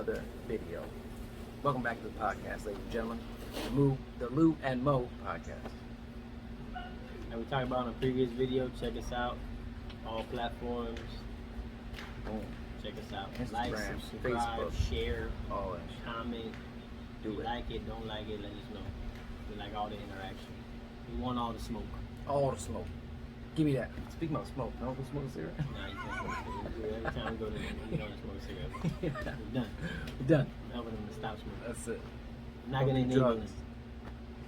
another video. Welcome back to the podcast, ladies and gentlemen. The Lou and Mo podcast. And we talked about in a previous video. Check us out. All platforms. Boom. Check us out. Instagram, Like, subscribe, Facebook, share, all that shit. comment. Do it. Like it, don't like it, let us know. We like all the interaction. We want all the smoke. All the smoke. Give me that. Speaking of smoke, no one smoke a cigarette? Nah, you can't smoke a cigarette. Every time we go to the we don't smoke a cigarette. Yeah. We're done. We're done. I'm helping them to stop smoking. That's it. I'm not gonna enable drugs.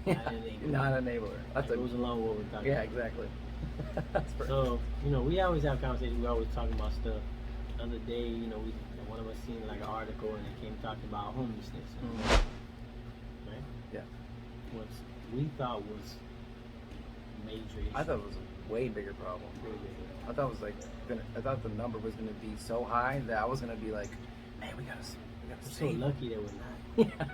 them. Not an enabler. Not an enabler. That's That goes along with what we're talking yeah, about. exactly. That's perfect. So, we always have conversations. We always talking about stuff. The other day, one of us seen like an article and it came talking about homelessness. Right? Yeah. What we thought was major issue. I thought it was a way bigger problem. Way bigger. I thought it was I thought the number was gonna be so high that I was gonna be like, man, we gotta We're so save. lucky that we're not.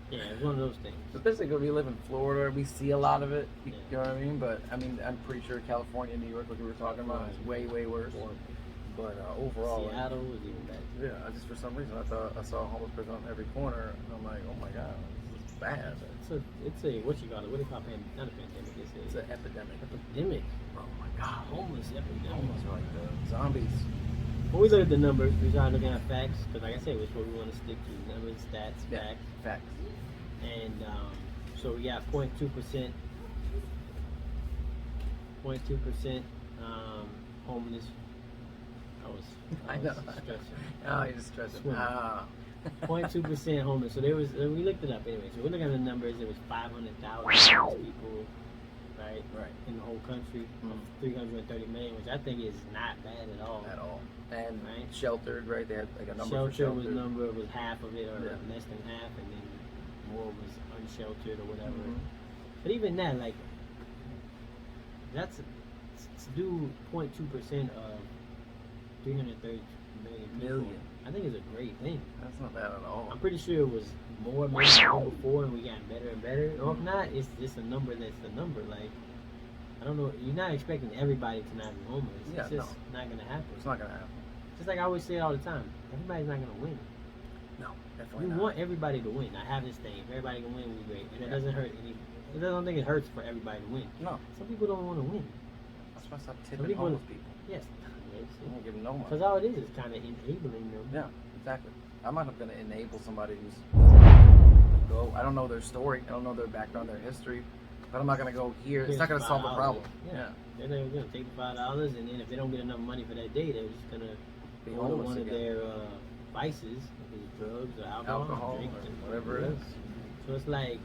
Yeah, it's one of those things. Especially because we live in Florida, we see a lot of it. You Yeah. know what I mean? But I mean, I'm pretty sure California, New York, like we were talking about, is way, way worse. Horrible. But overall, Seattle was even bad. yeah, just for some reason, I thought I saw a homeless person on every corner, and I'm like, oh my god, this is bad. It's a what you call it? What do you call it? Not a pandemic. It's an epidemic. Epidemic. Oh my god, Homeless epidemic. homeless are like the zombies. When we look at the numbers, we start looking at facts because, like I said, it's what we want to stick to: numbers, stats, Yeah, facts. facts. And so we got 0.2%, 0.2% homeless. I know. Stressing. Oh, you're just stressing. Swimming. Ah. 0.2% homeless. So there was. We looked it up anyway. So we're looking at the numbers. There was 500,000 people, right, in the whole country, 330 million, which I think is not bad at all. At all. And Right. sheltered, right? They had like a number Shelter for sheltered. was half of it, or Yeah. less than half, and then more was unsheltered or whatever. Mhm. But even that, like, that's to do 0.2% of 330 million people. I think it's a great thing. That's not bad at all. I'm pretty sure it was more before, and we got better and better. Or if not, it's just a number that's the number. Like, I don't know. You're not expecting everybody to not be homeless. Yeah, It's just not gonna happen. It's not gonna happen. Just like I always say all the time, everybody's not gonna win. No, definitely We not. want everybody to win. I have this thing. If everybody can win, we great. And it Yeah. doesn't hurt any. I don't think it hurts for everybody to win. No, Some people don't want to win. that's why I stop Some tipping people- homeless people. Yes. I don't give them no money. Because all it is kind of enabling them. Yeah, exactly. I'm not gonna enable somebody who's doesn't go. I don't know their story. I don't know their background, their history. But I'm not gonna go here. It's not gonna solve the problem. Yeah. They're going to take the $5, and then if they don't get enough money for that day, they're just going to Be go to homeless one again. of their vices, is drugs or alcohol, Alcohol drink, or whatever it is. So it's like,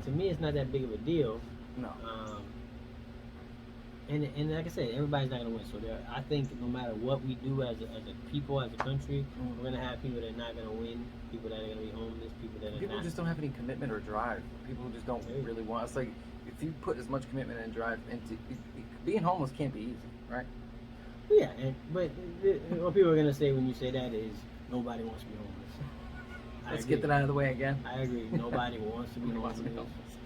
to me, it's not that big of a deal. No. And like I said, everybody's not gonna win. So I think no matter what we do as a people, as a country, we're gonna have people that are not gonna win, people that are gonna be homeless, people that are People not. just don't have any commitment or drive. People who just don't really want. It's like if you put as much commitment and drive into being homeless, can't be easy, right? Yeah, but what people are gonna say when you say that is nobody wants to be homeless. Let's get that out of the way again. I agree. Nobody wants to be homeless.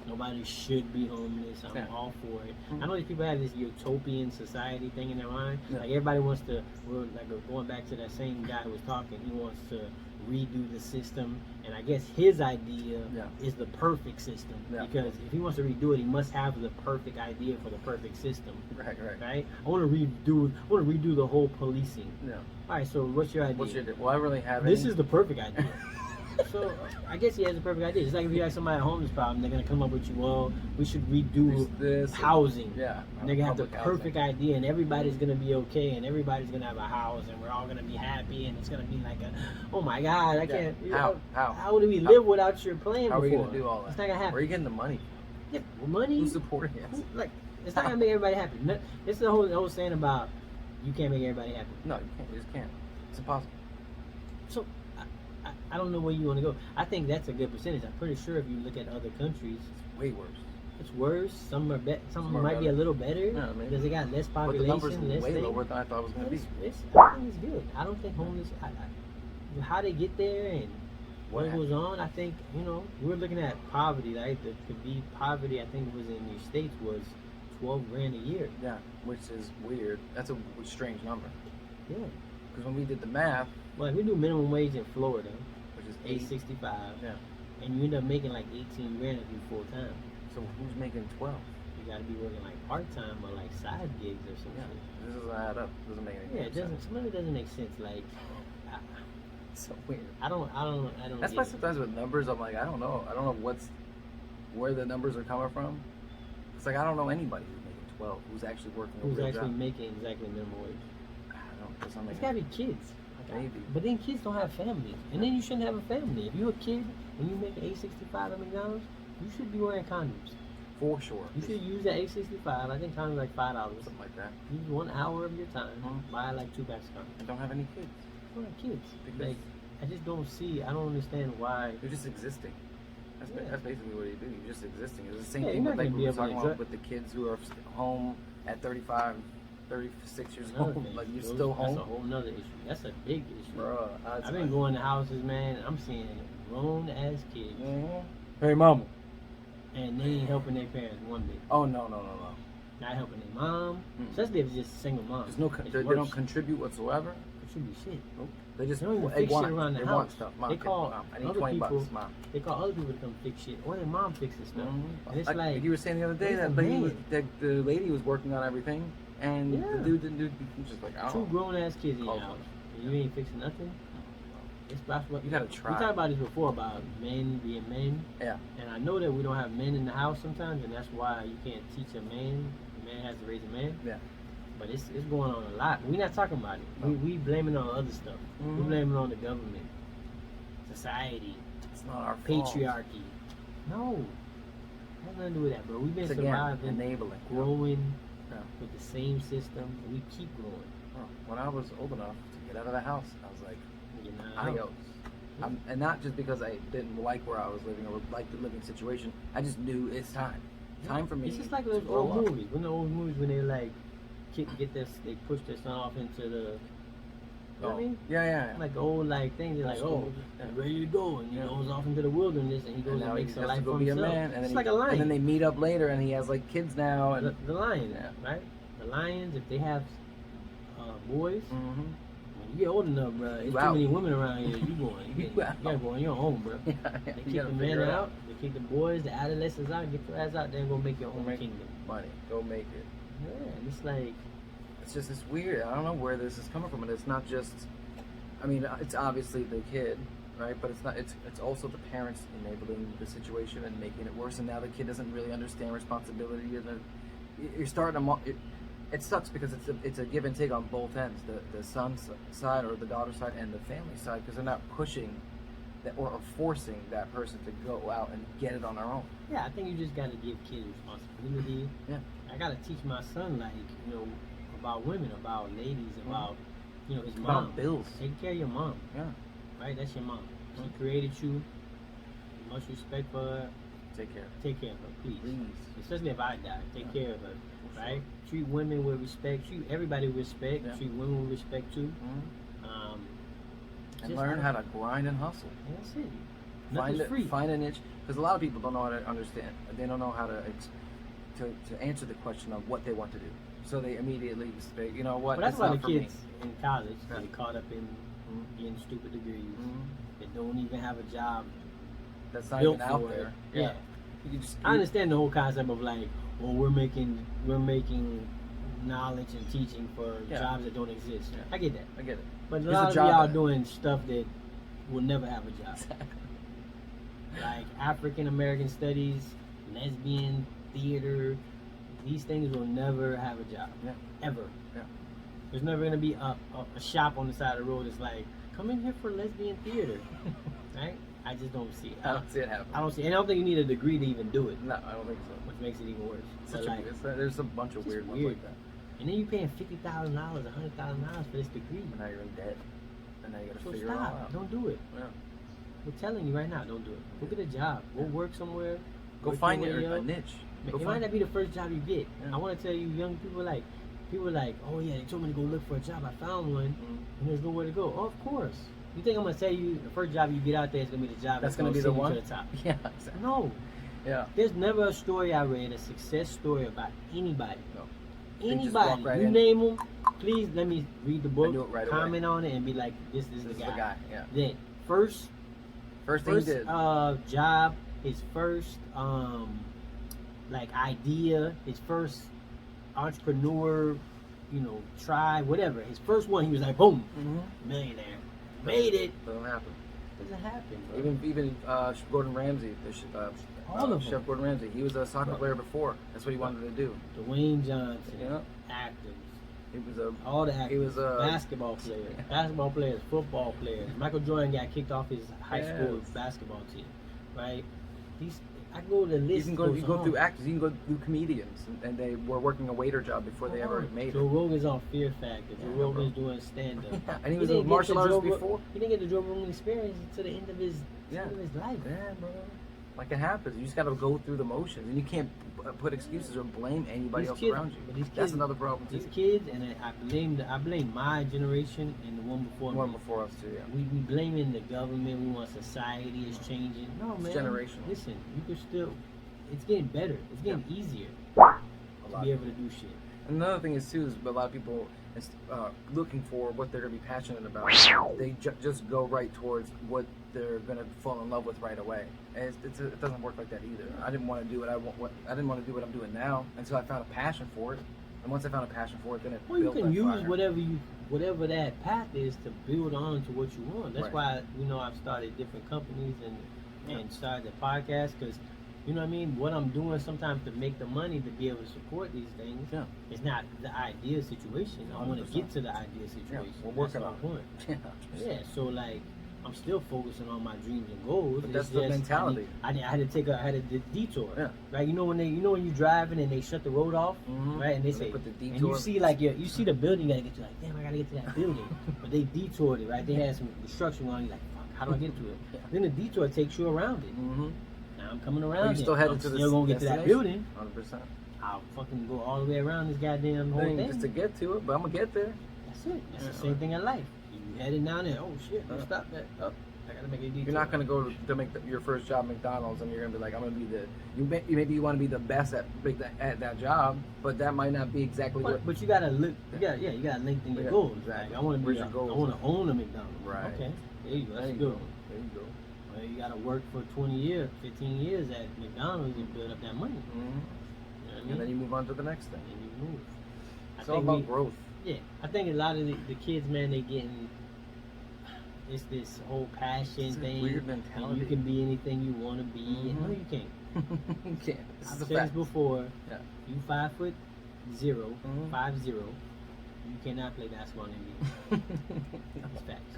Nobody should be homeless. I'm all for it. I know these people have this utopian society thing in their mind. Yeah. Like everybody wants to. We're like going back to that same guy who was talking. He wants to redo the system, and I guess his idea is the perfect system. Yeah. Because if he wants to redo it, he must have the perfect idea for the perfect system. Right. Right. I want to redo the whole policing. Yeah. All right. So what's your idea? Well, I really have. This is the perfect idea. So I guess he has a perfect idea. Just like if you have somebody a homeless problem, they're gonna come up with you. Well, we should redo this housing. Yeah. And they're gonna have the perfect idea, and everybody's gonna be okay, and everybody's gonna have a house, and we're all gonna be happy, and it's gonna be like a, oh my God, I can't. How do we live without your plan? How are we before? gonna do all that? It's not gonna happen. Where are you getting the money? Yeah, money. Who's supporting it? Like, it's not gonna make everybody happy. It's the whole saying about you can't make everybody happy. No, you can't. You just can't. It's impossible. So I don't know where you want to go. I think that's a good percentage. I'm pretty sure if you look at other countries, It's way worse. it's worse. Some are some are might be a better. little better Yeah, maybe. because they got less But the population, numbers less way thing. lower than I thought it was going to be. I think it's good. I don't think homeless. How they get there and what goes on. I think we're looking at poverty. Right, to be poverty. I think it was in the States was $12,000 a year. Yeah, which is weird. That's a strange number. Yeah. Because when we did the math, well, if we do minimum wage in Florida, which is $8.65, yeah. and you end up making like 18 grand if you full time. So who's making 12? You gotta be working like part time or like side gigs or something. Yeah. This doesn't add up. Doesn't make any Yeah, it doesn't. sense. Some of it doesn't make sense. Like, It's so weird. I don't. That's why sometimes with numbers, I'm like, I don't know where the numbers are coming from. It's like I don't know anybody who's making 12 who's actually working. Who's a real actually job. making exactly minimum wage? I don't. Doesn't make It's gotta be kids. Maybe. But then kids don't have families, and then you shouldn't have a family. If you're a kid and you make $8.65 at McDonald's, you should be wearing condoms. For sure. You should use that $8.65. I think condoms like $5. Something like that. Use 1 hour of your time. Mhm. Buy like 2 packs of condoms. I don't have any kids. I don't have kids. Because Like, I just don't see. I don't understand why. you're just existing. Yeah. That's basically what you do. You're just existing. It's the same Yeah, thing you're with not like gonna we be were able to talking enjoy- about with the kids who are home at 35, 36 years Another old. thing. Like you're Those- still That's a home. whole nother issue. That's a big issue. Bruh, I've been going to houses, man. And I'm seeing grown ass kids, Hey, mama. and they ain't helping their parents one bit. Oh no. Not helping their mom, Mm. especially if it's just a single mom. There's no. It's They worse. don't contribute whatsoever. It should be shit. Nope. They just They don't even they fix want shit around the they house. want stuff. Mom, They call Mom, I need other 20 people- bucks, mom. They call other people to come fix shit, or their mom fixes stuff. Mhm. And it's like you were saying the other day, where's that the lady was, man? the lady was working on everything, and Yeah. the dude didn't do. He was just like, I Two don't. grown ass kids in your Call house, them. and you ain't fixing nothing. It's possible. You gotta We try. talked about this before about men being men. Yeah. And I know that we don't have men in the house sometimes, and that's why you can't teach a man. A man has to raise a man. Yeah. But it's going on a lot. We're not talking about it. No. We blaming it on other stuff. We Mhm. blaming it on the government, society, It's not our fault. patriarchy. No, it has nothing to do with that, bro. We've been It's again surviving, enabling. growing Yeah. with the same system. We keep growing. When I was old enough to get out of the house, I was like, You know, adios. And not just because I didn't like where I was living or like the living situation. I just knew it's time. Time for me. It's just like to those grow old up. movies. When the old movies, when they like get this, they push their son off into the. You know what I mean? Yeah. Like the old like things, they're like, Old oh, school. he's ready to go, and he Yeah. goes off into the wilderness, and he goes And and now he makes a has life to go for be a himself. man, and It's then like a lion. and then they meet up later, and he has like kids now, and the lion, Yeah. right? The lions, if they have boys, Mhm. when you get old enough, bro, there's too out. many women around here. You going, you gotta go on your own, bro. Yeah, They you kick gotta the figure men it out, they kick the boys, the adolescents out, get your ass out there and go make your own Make kingdom. money. Go make it. Yeah, and it's like, It's just it's weird. I don't know where this is coming from, and it's not just. I mean, it's obviously the kid, right? But it's not. It's also the parents enabling the situation and making it worse. And now the kid doesn't really understand responsibility, and you're starting to. It sucks because it's a give and take on both ends, the son's side or the daughter's side and the family side, because they're not pushing that or forcing that person to go out and get it on their own. yeah, I think you just gotta give kids responsibility. Yeah. I gotta teach my son, like, you know, about women, about ladies, about, you know, his About mom. bills. Take care of your mom, Yeah. right? That's your mom. She Mhm. created you. You must respect for her. Take care. Take care of her, please. Please. Especially if I die, take Yeah. care of her, For right? Treat women with respect. Treat everybody with respect. Yeah. Treat women with respect too. Mhm. And Just learn how to grind and hustle. That's it. Nothing's free. Find a niche, because a lot of people don't know how to understand. They don't know how to answer the question of what they want to do. So they immediately say, you know what? But that's it's why not the for me. kids in college Yeah. get caught up in Mhm. getting stupid degrees. Mhm. They don't even have a job That's not built even out for it. there. Yeah. You just, I understand the whole concept of like, well, we're making knowledge and teaching for Yeah. jobs that don't exist. Yeah. I get that. I get it. But a There's a lot of job y'all in it. doing stuff that will never have a job. Exactly. Like African American studies, lesbian theater, these things will never have a job. Yeah. Ever. Yeah. There's never gonna be a shop on the side of the road that's like, come in here for lesbian theater. Right? I just don't see it. I don't see it happening. I don't see. And I don't think you need a degree to even do it, No, I don't think so. which makes it even worse. Such But a, like, there's a bunch of just weird ones weird. like that. and then you're paying $50,000, $100,000 for this degree. And now you're in debt. And now you gotta So figure it all stop. out. Don't do it. Yeah. We're telling you right now, don't do it. Go get a job. Go work somewhere. Go work find your way a up. niche. Go It might find not be the first job you get. Yeah. I want to tell you, young people like, oh yeah, they told me to go look for a job. I found one, Mhm. and there's nowhere to go. Oh, of course. You think I'm gonna tell you the first job you get out there is gonna be the job That's gonna be the send you one? to the top? Yeah, exactly. No. Yeah. There's never a story I read, a success story about anybody. No. They just Anybody. walk right You in. name them, please let me read the book, do it right comment on it, and be like, this is This the is guy. the guy. Yeah. Then first First thing he did. job, his first like idea, his first entrepreneur, try whatever. His first one, he was like, boom, millionaire, made it. Doesn't happen. Doesn't happen, bro. Even Gordon Ramsay, All of Chef them. Gordon Ramsay, he was a soccer player before. That's what he wanted to do. Dwayne Johnson, Yeah. actors. He was All the actors. He was basketball players, football players. Michael Jordan got kicked off his high school basketball team, right? I go to the list. You go through actors. You can go through comedians, and they were working a waiter job before they ever made Joe it. Rogan's on Fear Factor. Joe Rogan's doing stand up. Yeah, and he was a martial artist before. He didn't get the Joe Rogan experience to the end of his life. Yeah, bro. Like it happens. You just gotta go through the motions, and you can't put excuses or blame anybody else around you. But these That's kids, another problem too. These kids, and I blame my generation and the one before One me. before us too. Yeah. We blaming the government. We want society is changing. No, man. It's generational. Listen, you can still. It's getting better. It's getting easier A to lot. be able to do shit. Another thing is too is a lot of people looking for what they're gonna be passionate about. They just go right towards what they're gonna fall in love with right away, and it doesn't work like that either. I didn't want to do I didn't want to do what I'm doing now until I found a passion for it, and once I found a passion for it, then it Well, you built can that use fire. whatever that path is to build on to what you want. That's Right. why I've started different companies and started the podcast because. You know what I mean? What I'm doing sometimes to make the money to be able to support these things, it's not the ideal situation. I want to get to the ideal situation. We're working on it. Yeah, so like I'm still focusing on my dreams and goals. But that's the mentality. I had to detour. Yeah. Right? When you're driving and they shut the road off, right? And they say, put the and detour. you see you see the building, you gotta get to like, damn, I gotta get to that building. But they detoured it, right? They had some construction on. You're like, fuck, how do I get to it? Then the detour takes you around it. Now I'm coming around. But you still headed to the still gonna get to that building. 100%. I'll fucking go all the way around this goddamn whole thing. Just to get to it, but I'm gonna get there. That's it. That's the same thing in life. You headed down there. Oh shit! Let's stop that. Oh, I gotta make a detour. You're not gonna go to make your first job at McDonald's and you're gonna be like, I'm gonna be maybe you want to be the best at that job, but that might not be exactly what. But you gotta look. You gotta lengthen your goals. Exactly. Like, I want to be. I want to own a McDonald's. Right. Okay. There you go. That's good. There you go. Well, you gotta work for 20 years, 15 years at McDonald's and build up that money. You know what I mean? And then you move on to the next thing. And you move. It's all about growth. Yeah, I think a lot of the kids, man, they getting it's this whole passion thing. Weird and mentality. you can be anything you want to be. And no, you can't. You can't. This I've is a said fact. this before. Yeah. You 5'0", 5'0". You cannot play basketball in the NBA. That's facts.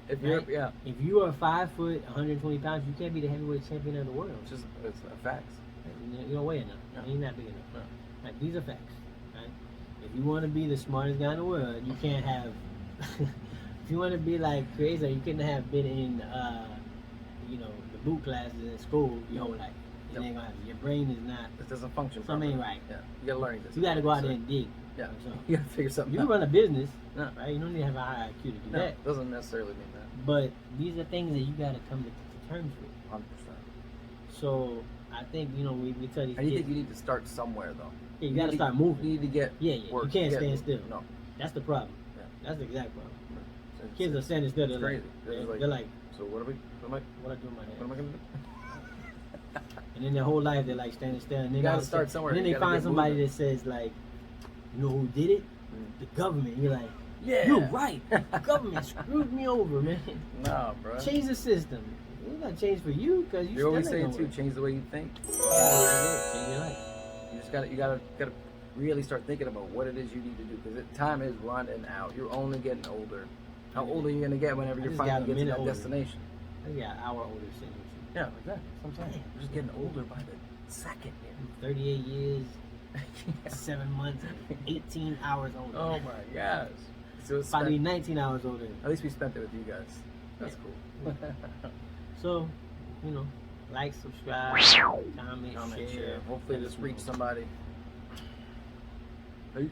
If you're, Right? If you are 5 foot, 120 pounds, you can't be the heavyweight champion of the world. it's a fact. You don't weigh enough. You're not big enough. Like, these are facts. Right? If you want to be the smartest guy in the world, you can't have. If you want to be like crazy, you couldn't have been in, the boot classes in school your whole life. It ain't gonna happen. Your brain is not. It doesn't function. Something ain't right. Yeah, you gotta learn this. You got to go out there and dig. Yeah, So, you gotta figure something you out. can run a business, Yeah. right? You don't need to have a high IQ to do No, that. doesn't necessarily mean that. But these are things that you got to come to terms with. 100%. So I think we tell these And you kids. think you need to start somewhere though. Yeah, you got to start moving. You need to get You work. can't get stand still. No. That's the problem. Yeah. That's the exact problem. It's- Kids are standing still. They're it's like, crazy. they're like, so what am I what I do with my head? gonna do? And then their whole life they're like standing still. And then You gotta all of a start sudden- somewhere. And then You they gotta find get somebody moving. that says like, you know who did it? The government. You're like, Yeah. you're right. The government screwed me over, man. No, bro. Change the system. It's not change for you because you You still always ain't say gonna too, work. change the way you think. Change your life. You just gotta really start thinking about what it is you need to do because time is running out. You're only getting older. How old are you gonna get whenever I you just finally got a get to minute that older. destination? I got an hour older sitting with you. Yeah, like that. That's what I'm saying. You're just getting older by the second. 38 years, Yeah. 7 months, and 18 hours older. Oh my gosh. So it's Probably 19 hours older. at least we spent it with you guys. That's cool. So, like, subscribe, comment, Comment, share. share. Hopefully this reached somebody. Peace.